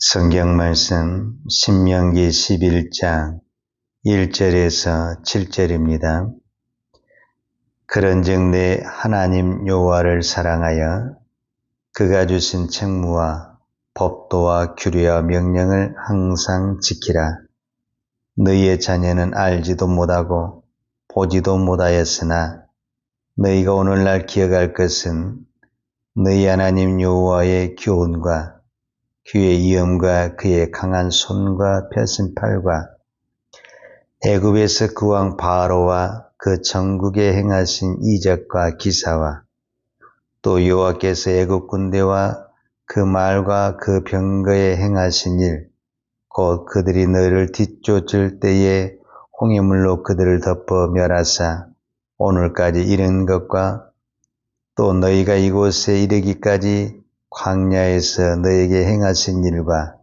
성경 말씀 신명기 11장 1절에서 7절입니다. 그런즉 내 하나님 여호와를 사랑하여 그가 주신 책무와 법도와 규례와 명령을 항상 지키라. 너희의 자녀는 알지도 못하고 보지도 못하였으나 너희가 오늘날 기억할 것은 너희 하나님 여호와의 교훈과 그의 위엄과 그의 강한 손과 펴신 팔과 애굽에서 그 왕 바로와 그 전국에 행하신 이적과 기사와 또 여호와께서 애굽 군대와 그 말과 그 병거에 행하신 일, 곧 그들이 너희를 뒤쫓을 때에 홍해물로 그들을 덮어 멸하사 오늘까지 이른 것과 또 너희가 이곳에 이르기까지 광야에서 너에게 행하신 일과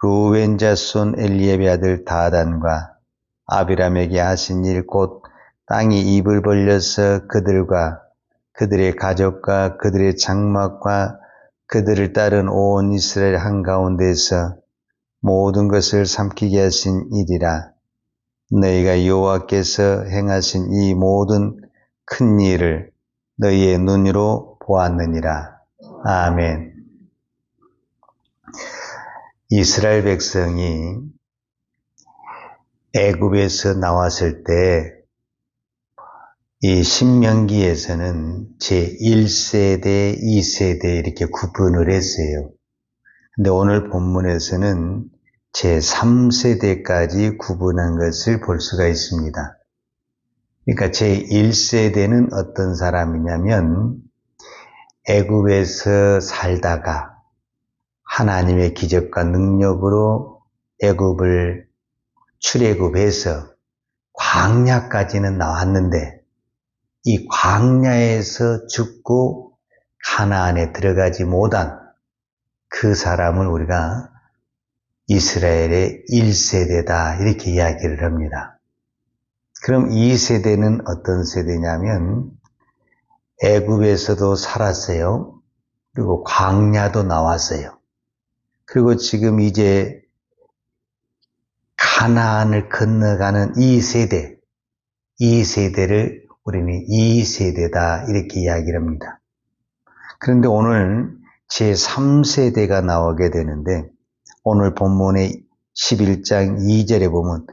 루벤 자손 엘리압의 아들 다단과 아비람에게 하신 일, 곧 땅이 입을 벌려서 그들과 그들의 가족과 그들의 장막과 그들을 따른 온 이스라엘 한가운데서 모든 것을 삼키게 하신 일이라. 너희가 여호와께서 행하신 이 모든 큰 일을 너희의 눈으로 보았느니라. 아멘. 이스라엘 백성이 애굽에서 나왔을 때 이 신명기에서는 제1세대, 2세대 이렇게 구분을 했어요. 근데 오늘 본문에서는 제3세대까지 구분한 것을 볼 수가 있습니다. 그러니까 제1세대는 어떤 사람이냐면 애굽에서 살다가 하나님의 기적과 능력으로 애굽을 출애굽해서 광야까지는 나왔는데 이 광야에서 죽고 가나안에 들어가지 못한 그 사람을 우리가 이스라엘의 1세대다 이렇게 이야기를 합니다. 그럼 2세대는 어떤 세대냐면 애굽에서도 살았어요. 그리고 광야도 나왔어요. 그리고 지금 이제 가나안을 건너가는 2세대, 2세대를 우리는 2세대다 이렇게 이야기를 합니다. 그런데 오늘 제3세대가 나오게 되는데 오늘 본문의 11장 2절에 보면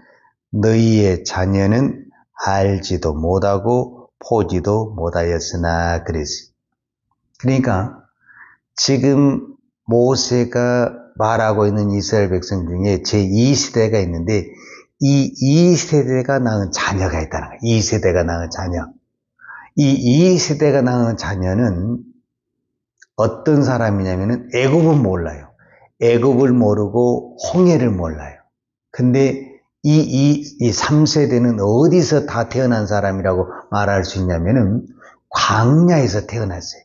너희의 자녀는 알지도 못하고 보지도 못하였으나 그랬어요. 그러니까 지금 모세가 말하고 있는 이스라엘 백성 중에 제2세대가 있는데 이 2세대가 낳은 자녀가 있다는 거예요. 2세대가 낳은 자녀. 이 2세대가 낳은 자녀는 어떤 사람이냐면은 애굽은 몰라요. 애굽을 모르고 홍해를 몰라요. 근데 이 3세대는 어디서 다 태어난 사람이라고 말할 수 있냐면은 광야에서 태어났어요.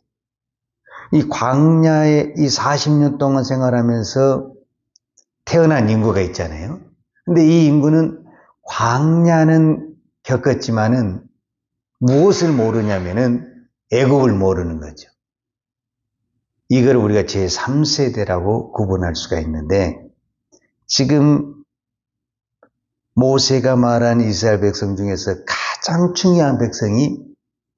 이 광야에 이 40년 동안 생활하면서 태어난 인구가 있잖아요. 근데 이 인구는 광야는 겪었지만은 무엇을 모르냐면은 애굽을 모르는 거죠. 이걸 우리가 제3세대라고 구분할 수가 있는데 지금 모세가 말한 이스라엘 백성 중에서 가장 중요한 백성이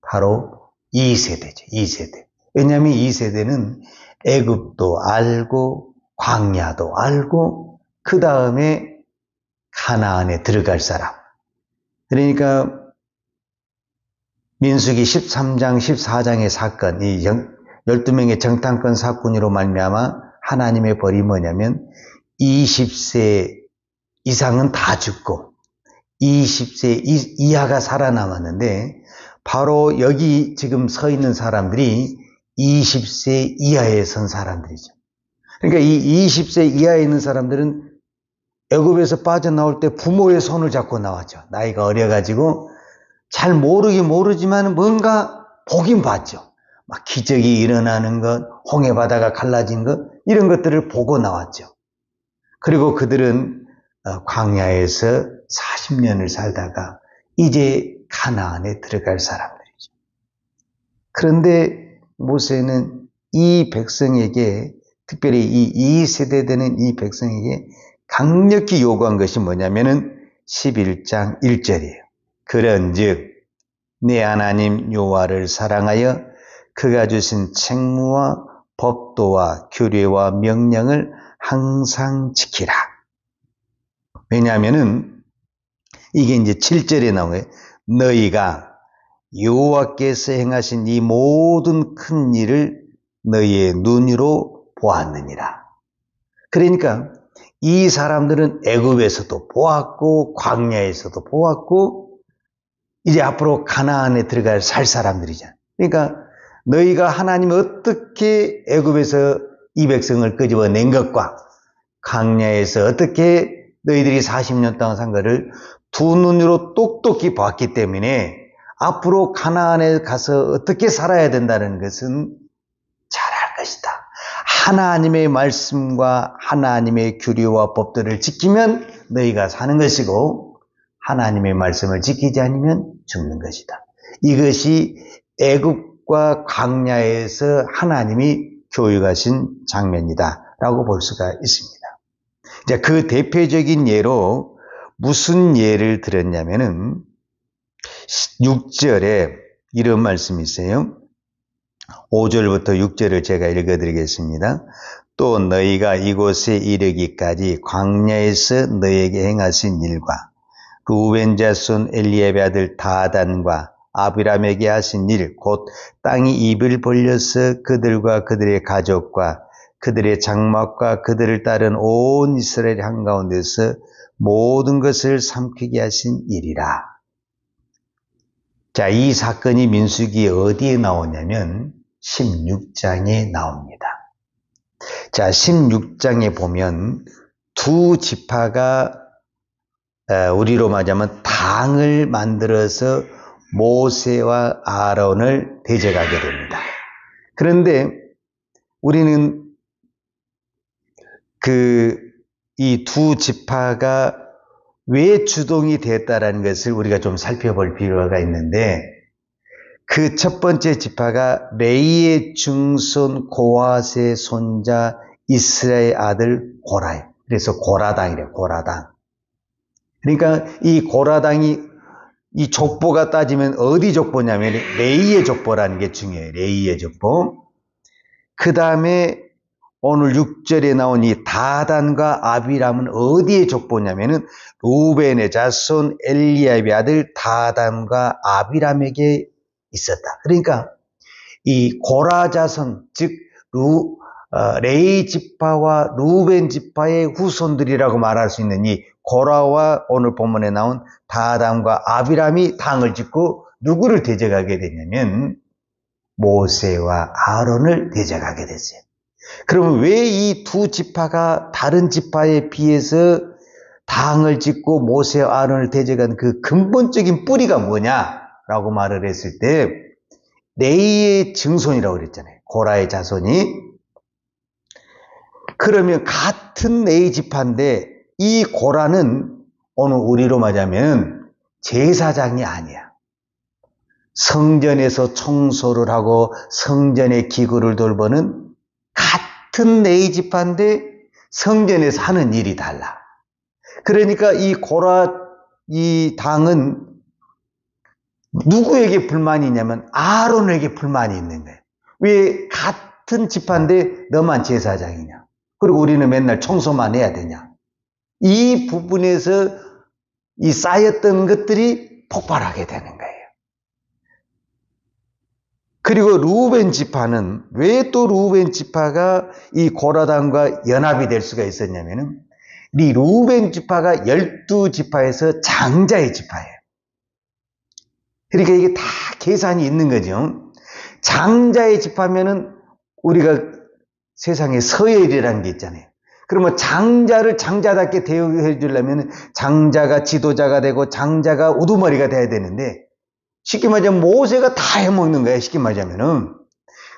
바로 2세대죠. 2세대. 왜냐하면 2세대는 애굽도 알고 광야도 알고 그 다음에 가나안에 들어갈 사람. 그러니까 민수기 13장 14장의 사건, 이 12명의 정탐권 사건으로 말미암아 하나님의 벌이 뭐냐면 20세 이상은 다 죽고 20세 이하가 살아남았는데 바로 여기 지금 서 있는 사람들이 20세 이하에 선 사람들이죠. 그러니까 이 20세 이하에 있는 사람들은 애굽에서 빠져나올 때 부모의 손을 잡고 나왔죠. 나이가 어려가지고 잘 모르긴 모르지만 뭔가 보긴 봤죠. 막 기적이 일어나는 것, 홍해바다가 갈라진 것 이런 것들을 보고 나왔죠. 그리고 그들은 광야에서 40년을 살다가 이제 가나안에 들어갈 사람들이죠. 그런데 모세는 이 백성에게 특별히 이 2세대 되는 이 백성에게 강력히 요구한 것이 뭐냐면은 11장 1절이에요. 그런즉 내 하나님 여호와를 사랑하여 그가 주신 책무와 법도와 규례와 명령을 항상 지키라. 왜냐하면은 이게 이제 7절에 나온 거예요. 너희가 여호와께서 행하신 이 모든 큰 일을 너희의 눈으로 보았느니라. 그러니까 이 사람들은 애굽에서도 보았고 광야에서도 보았고 이제 앞으로 가나안에 들어갈 살 사람들이잖아. 그러니까 너희가 하나님이 어떻게 애굽에서 이 백성을 끄집어낸 것과 광야에서 어떻게 너희들이 40년 동안 산 것을 두 눈으로 똑똑히 봤기 때문에 앞으로 가나안에 가서 어떻게 살아야 된다는 것은 잘할 것이다. 하나님의 말씀과 하나님의 규례와 법들을 지키면 너희가 사는 것이고 하나님의 말씀을 지키지 않으면 죽는 것이다. 이것이 애굽과 광야에서 하나님이 교육하신 장면이다 라고 볼 수가 있습니다. 자, 그 대표적인 예로 무슨 예를 들었냐면은 6절에 이런 말씀이 있어요. 5절부터 6절을 제가 읽어드리겠습니다. 또 너희가 이곳에 이르기까지 광야에서 너희에게 행하신 일과 루벤 자손 엘리압의 아들 다단과 아비람에게 하신 일, 곧 땅이 입을 벌려서 그들과 그들의 가족과 그들의 장막과 그들을 따른 온 이스라엘 한가운데서 모든 것을 삼키게 하신 일이라. 자, 이 사건이 민수기 어디에 나오냐면 16장에 나옵니다. 자, 16장에 보면 두 지파가 우리로 말하자면 당을 만들어서 모세와 아론을 대적하게 됩니다. 그런데 우리는 이 두 지파가 왜 주동이 됐다라는 것을 우리가 좀 살펴볼 필요가 있는데 그 첫 번째 지파가 레이의 증손 고핫의 손자 이스라엘 아들 고라예요. 그래서 고라당이래요. 고라당. 그러니까 이 고라당이 이 족보가 따지면 어디 족보냐면 레이의 족보라는 게 중요해요. 레이의 족보. 그 다음에 오늘 6절에 나온 이 다단과 아비람은 어디의 족보냐면은 루벤의 자손 엘리압의 아들 다단과 아비람에게 있었다. 그러니까 이 고라 자손, 즉 레이 지파와 루벤 지파의 후손들이라고 말할 수 있는 이 고라와 오늘 본문에 나온 다단과 아비람이 당을 짓고 누구를 대적하게 되냐면 모세와 아론을 대적하게 됐어요. 그러면 왜 이 두 지파가 다른 지파에 비해서 당을 짓고 모세와 아론을 대적한 그 근본적인 뿌리가 뭐냐라고 말을 했을 때 레이의 증손이라고 그랬잖아요. 고라의 자손이. 그러면 같은 레이 지파인데 이 고라는 오늘 우리로 말하자면 제사장이 아니야. 성전에서 청소를 하고 성전의 기구를 돌보는 같은 레이 지파인데 성전에서 하는 일이 달라. 그러니까 이 고라 이 당은 누구에게 불만이 있냐면 아론에게 불만이 있는 거예요. 왜 같은 지파인데 너만 제사장이냐? 그리고 우리는 맨날 청소만 해야 되냐? 이 부분에서 이 쌓였던 것들이 폭발하게 되는 거예요. 그리고 루벤 지파는 왜 또 루벤 지파가 이 고라당과 연합이 될 수가 있었냐면은 이 루벤 지파가 12지파에서 장자의 지파예요. 그러니까 이게 다 계산이 있는 거죠. 장자의 지파면은 우리가 세상에 서열이라는 게 있잖아요. 그러면 장자를 장자답게 대우해 주려면 장자가 지도자가 되고 장자가 우두머리가 돼야 되는데 쉽게 말하자면 모세가 다 해먹는 거예요. 쉽게 말하자면은.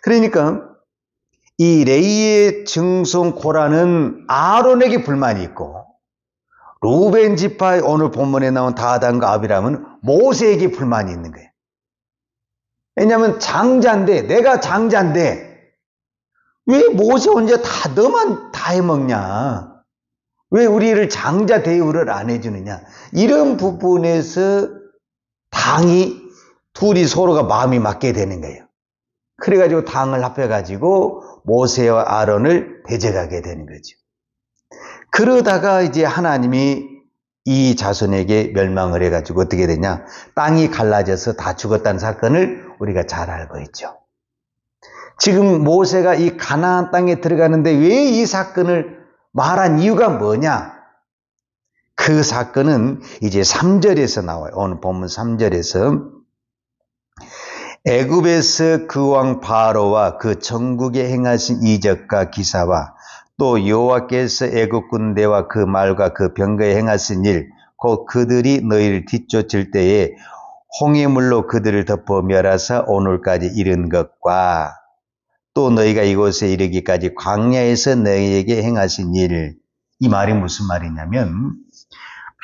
그러니까 이 레이의 증손 고라는 아론에게 불만이 있고 루벤 지파 오늘 본문에 나온 다단과 아비람은 모세에게 불만이 있는 거예요. 왜냐하면 장자인데 내가 장자인데 왜 모세 혼자 다 너만 다 해먹냐? 왜 우리를 장자 대우를 안 해주느냐? 이런 부분에서 당이 둘이 서로가 마음이 맞게 되는 거예요. 그래가지고 당을 합해가지고 모세와 아론을 대적하게 되는 거죠. 그러다가 이제 하나님이 이 자손에게 멸망을 해가지고 어떻게 되냐? 땅이 갈라져서 다 죽었다는 사건을 우리가 잘 알고 있죠. 지금 모세가 이 가나안 땅에 들어가는데 왜 이 사건을 말한 이유가 뭐냐? 그 사건은 이제 3절에서 나와요. 오늘 본문 3절에서 애굽에서 그 왕 바로와 그 전국에 행하신 이적과 기사와 또 여호와께서 애굽 군대와 그 말과 그 병거에 행하신 일, 곧 그들이 너희를 뒤쫓을 때에 홍해물로 그들을 덮어 멸하사 오늘까지 이른 것과 또 너희가 이곳에 이르기까지 광야에서 너희에게 행하신 일. 이 말이 무슨 말이냐면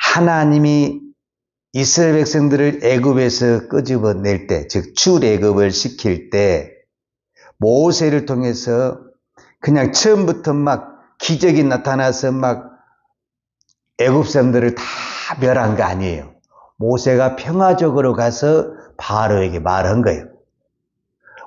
하나님이 이스라엘 백성들을 애굽에서 끄집어낼 때, 즉 출애굽을 시킬 때 모세를 통해서 그냥 처음부터 막 기적이 나타나서 막 애굽 사람들을 다 멸한 거 아니에요. 모세가 평화적으로 가서 바로에게 말한 거예요.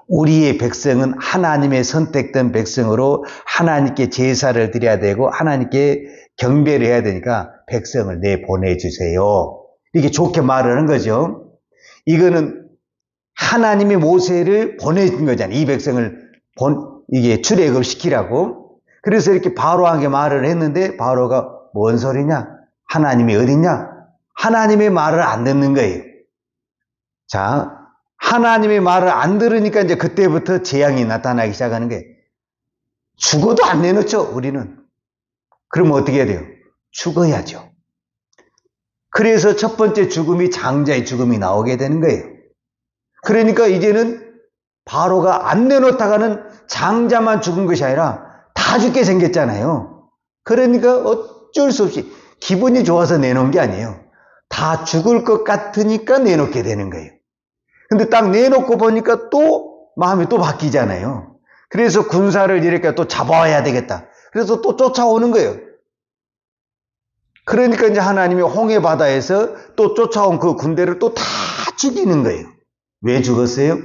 우리의 백성은 하나님의 선택된 백성으로 하나님께 제사를 드려야 되고 하나님께 경배를 해야 되니까 백성을 내보내주세요. 이렇게 좋게 말을 한 거죠. 이거는 하나님이 모세를 보내준 거잖아요. 이 백성을 이게 출애굽 시키라고. 그래서 이렇게 바로에게 말을 했는데 바로가 뭔 소리냐? 하나님이 어딨냐? 하나님의 말을 안 듣는 거예요. 자, 하나님의 말을 안 들으니까 이제 그때부터 재앙이 나타나기 시작하는 거예요. 죽어도 안 내놓죠, 우리는. 그러면 어떻게 해야 돼요? 죽어야죠. 그래서 첫 번째 죽음이 장자의 죽음이 나오게 되는 거예요. 그러니까 이제는 바로가 안 내놓다가는 장자만 죽은 것이 아니라 다 죽게 생겼잖아요. 그러니까 어쩔 수 없이 기분이 좋아서 내놓은 게 아니에요. 다 죽을 것 같으니까 내놓게 되는 거예요. 근데 딱 내놓고 보니까 또 마음이 또 바뀌잖아요. 그래서 군사를 이렇게 또 잡아와야 되겠다. 그래서 또 쫓아오는 거예요. 그러니까 이제 하나님이 홍해 바다에서 또 쫓아온 그 군대를 또 다 죽이는 거예요. 왜 죽었어요?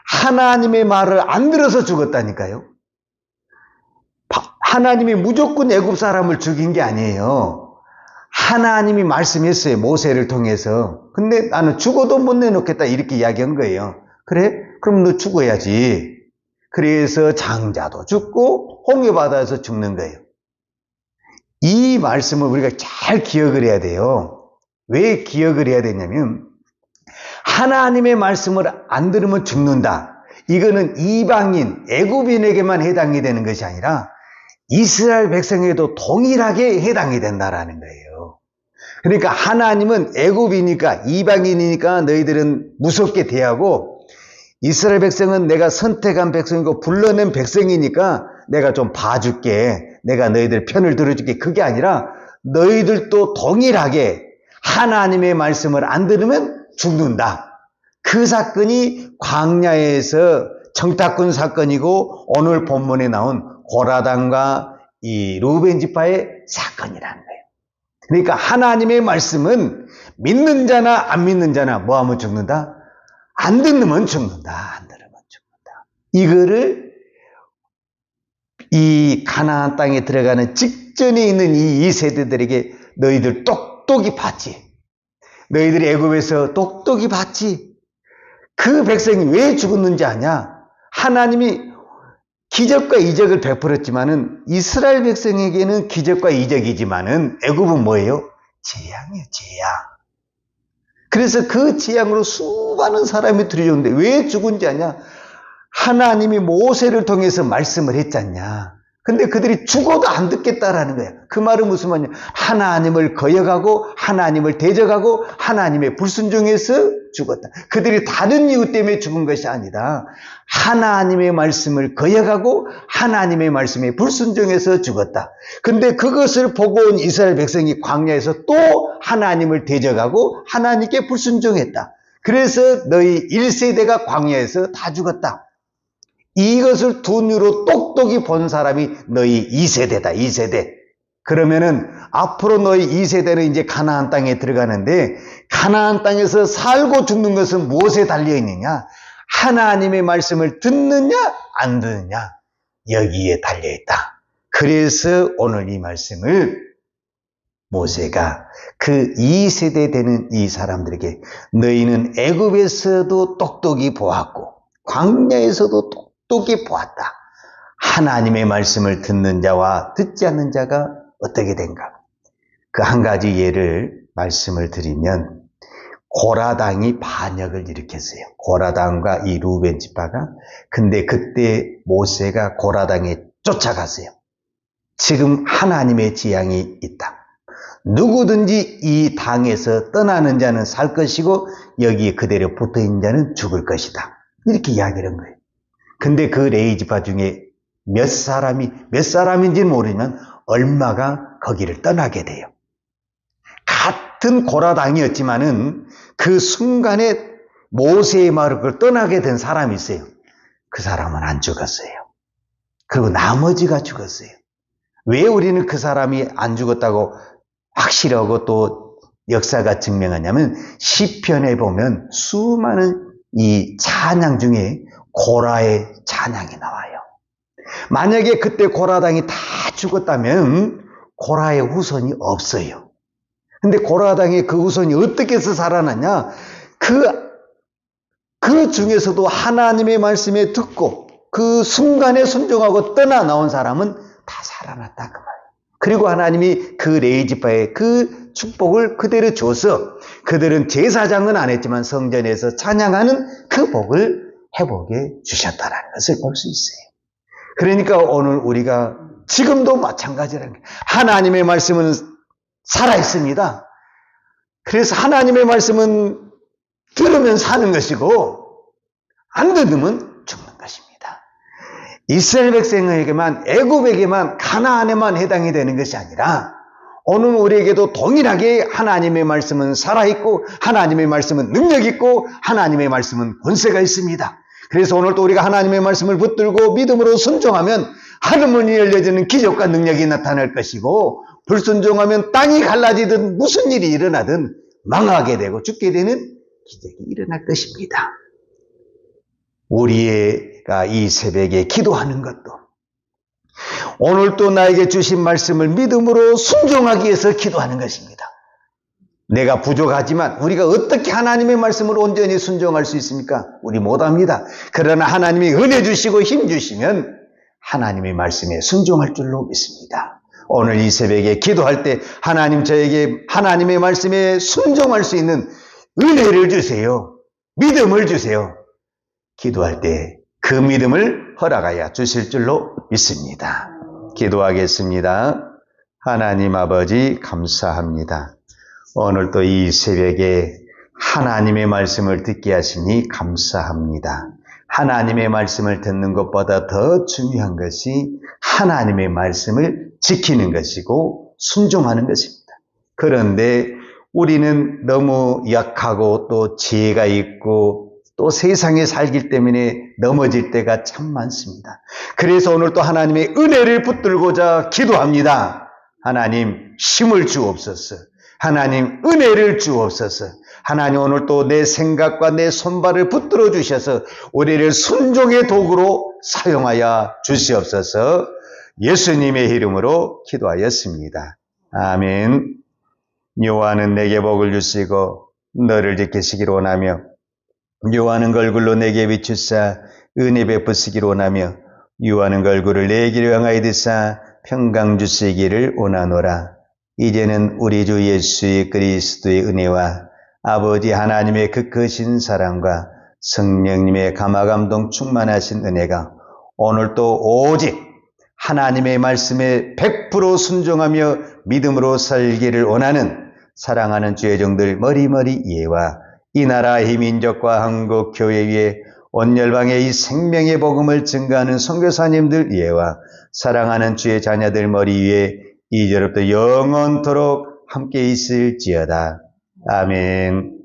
하나님의 말을 안 들어서 죽었다니까요. 하나님이 무조건 애굽 사람을 죽인 게 아니에요. 하나님이 말씀했어요. 모세를 통해서. 근데 나는 죽어도 못 내놓겠다 이렇게 이야기한 거예요. 그래? 그럼 너 죽어야지. 그래서 장자도 죽고 홍해 바다에서 죽는 거예요. 이 말씀을 우리가 잘 기억을 해야 돼요. 왜 기억을 해야 되냐면 하나님의 말씀을 안 들으면 죽는다. 이거는 이방인, 애굽인에게만 해당이 되는 것이 아니라 이스라엘 백성에도 동일하게 해당이 된다라는 거예요. 그러니까 하나님은 애굽이니까 이방인이니까 너희들은 무섭게 대하고 이스라엘 백성은 내가 선택한 백성이고 불러낸 백성이니까 내가 좀 봐줄게. 내가 너희들 편을 들어줄게. 그게 아니라 너희들도 동일하게 하나님의 말씀을 안 들으면 죽는다. 그 사건이 광야에서 정탐꾼 사건이고 오늘 본문에 나온 고라단과 이 루벤 지파의 사건이라는 거예요. 그러니까 하나님의 말씀은 믿는 자나 안 믿는 자나 뭐 하면 죽는다? 안 듣는 죽는다. 안 들으면 죽는다. 이거를 이 가나안 땅에 들어가는 직전에 있는 이 세대들에게 너희들 똑똑히 봤지. 너희들이 애굽에서 똑똑히 봤지. 그 백성이 왜 죽었는지 아냐? 하나님이 기적과 이적을 베풀었지만은 이스라엘 백성에게는 기적과 이적이지만은 애굽은 뭐예요? 재앙이에요, 재앙. 그래서 그 재앙으로 수많은 사람이 들여오는데 왜 죽은지 아냐? 하나님이 모세를 통해서 말씀을 했잖냐. 근데 그들이 죽어도 안 듣겠다라는 거야. 그 말은 무슨 말이냐? 하나님을 거역하고 하나님을 대적하고 하나님의 불순종해서 죽었다. 그들이 다른 이유 때문에 죽은 것이 아니다. 하나님의 말씀을 거역하고 하나님의 말씀에 불순종해서 죽었다. 근데 그것을 보고 온 이스라엘 백성이 광야에서 또 하나님을 대적하고 하나님께 불순종했다. 그래서 너희 1세대가 광야에서 다 죽었다. 이것을 두 눈으로 똑똑히 본 사람이 너희 2세대다, 2세대. 그러면은 앞으로 너희 2세대는 이제 가나안 땅에 들어가는데 가나안 땅에서 살고 죽는 것은 무엇에 달려 있느냐? 하나님의 말씀을 듣느냐 안 듣느냐 여기에 달려 있다. 그래서 오늘 이 말씀을 모세가 그 2세대 되는 이 사람들에게 너희는 애굽에서도 똑똑히 보았고 광야에서도 똑똑히 보았다. 하나님의 말씀을 듣는 자와 듣지 않는 자가 어떻게 된가? 그 한 가지 예를 말씀을 드리면 고라당이 반역을 일으켰어요. 고라당과 이 루벤 지파가. 근데 그때 모세가 고라당에 쫓아갔어요. 지금 하나님의 지향이 있다. 누구든지 이 당에서 떠나는 자는 살 것이고 여기에 그대로 붙어있는 자는 죽을 것이다. 이렇게 이야기를 한 거예요. 근데 그 레위 지파 중에 몇 사람인지는 모르지만 얼마가 거기를 떠나게 돼요. 같은 고라당이었지만은 그 순간에 모세의 말을 떠나게 된 사람이 있어요. 그 사람은 안 죽었어요. 그리고 나머지가 죽었어요. 왜 우리는 그 사람이 안 죽었다고 확실하고 또 역사가 증명하냐면 시편에 보면 수많은 이 찬양 중에 고라의 찬양이 나와요. 만약에 그때 고라당이 다 죽었다면 고라의 후손이 없어요. 근데 고라당의 그 후손이 어떻게 해서 살아났냐? 그 중에서도 하나님의 말씀에 듣고 그 순간에 순종하고 떠나 나온 사람은 다 살아났다 그 말이에요. 그리고 하나님이 그 레위 지파의 그 축복을 그대로 줘서 그들은 제사장은 안 했지만 성전에서 찬양하는 그 복을 회복해 주셨다는 것을 볼 수 있어요. 그러니까 오늘 우리가 지금도 마찬가지라는 거예요. 하나님의 말씀은 살아있습니다. 그래서 하나님의 말씀은 들으면 사는 것이고 안 들으면 죽는 것입니다. 이스라엘 백성에게만 애굽에게만 가나안에만 해당이 되는 것이 아니라 오늘 우리에게도 동일하게 하나님의 말씀은 살아있고 하나님의 말씀은 능력있고 하나님의 말씀은 권세가 있습니다. 그래서 오늘 또 우리가 하나님의 말씀을 붙들고 믿음으로 순종하면 하늘문이 열려지는 기적과 능력이 나타날 것이고 불순종하면 땅이 갈라지든 무슨 일이 일어나든 망하게 되고 죽게 되는 기적이 일어날 것입니다. 우리가 이 새벽에 기도하는 것도 오늘 또 나에게 주신 말씀을 믿음으로 순종하기 위해서 기도하는 것입니다. 내가 부족하지만 우리가 어떻게 하나님의 말씀을 온전히 순종할 수 있습니까? 우리 못합니다. 그러나 하나님이 은혜 주시고 힘 주시면 하나님의 말씀에 순종할 줄로 믿습니다. 오늘 이 새벽에 기도할 때 하나님 저에게 하나님의 말씀에 순종할 수 있는 은혜를 주세요. 믿음을 주세요. 기도할 때 그 믿음을 허락하여 주실 줄로 믿습니다. 기도하겠습니다. 하나님 아버지 감사합니다. 오늘 또 이 새벽에 하나님의 말씀을 듣게 하시니 감사합니다. 하나님의 말씀을 듣는 것보다 더 중요한 것이 하나님의 말씀을 지키는 것이고 순종하는 것입니다. 그런데 우리는 너무 약하고 또 지혜가 있고 또 세상에 살기 때문에 넘어질 때가 참 많습니다. 그래서 오늘 또 하나님의 은혜를 붙들고자 기도합니다. 하나님 힘을 주옵소서. 하나님 은혜를 주옵소서. 하나님 오늘 또 내 생각과 내 손발을 붙들어 주셔서 우리를 순종의 도구로 사용하여 주시옵소서. 예수님의 이름으로 기도하였습니다. 아멘. 여호와는 내게 복을 주시고 너를 지키시기를 원하며 여호와는 얼굴로 내게 비추사 은혜 베푸시기를 원하며 여호와는 얼굴을 내 길을 향하여 드사 평강 주시기를 원하노라. 이제는 우리 주 예수 그리스도의 은혜와 아버지 하나님의 그 크신 사랑과 성령님의 감화감동 충만하신 은혜가 오늘도 오직 하나님의 말씀에 100% 순종하며 믿음으로 살기를 원하는 사랑하는 주의 종들 머리머리 이해와 이 나라 이 민족과 한국 교회 위에 온 열방의 이 생명의 복음을 증거하는 선교사님들 이해와 사랑하는 주의 자녀들 머리 위에 이제로부터 영원토록 함께 있을지어다. 아멘.